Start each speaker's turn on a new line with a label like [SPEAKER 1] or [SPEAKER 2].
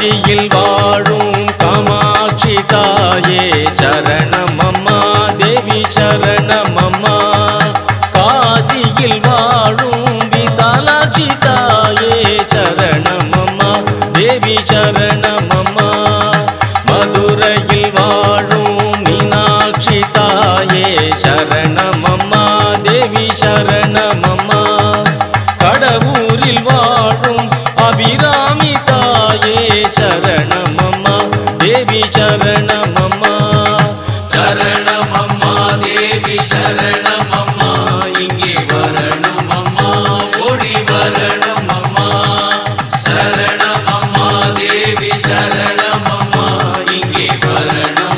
[SPEAKER 1] காஞ்சியில் வாழும் காமாட்சி தாயே சரணமம்மா தேவி சரணமம்மா. காசியில் வாழும் விசாலாட்சி தாயே சரணமம்மா தேவி சரணமம்மா. மதுரையில் வாழும் மீனாட்சி தாயே சரணமம்மா தேவி சரணமம்மா. கடவுரில் வாழும் அபிராமி தாயே சரணமம்மா தேவி சரணமம்மா.
[SPEAKER 2] சரணமம்மா தேவி சரணமம்மா, இங்கே வரணும் அம்மா, ஓடி வரணும் அம்மா. சரணமம்மா தேவி சரணமம்மா, இங்கே வரணும்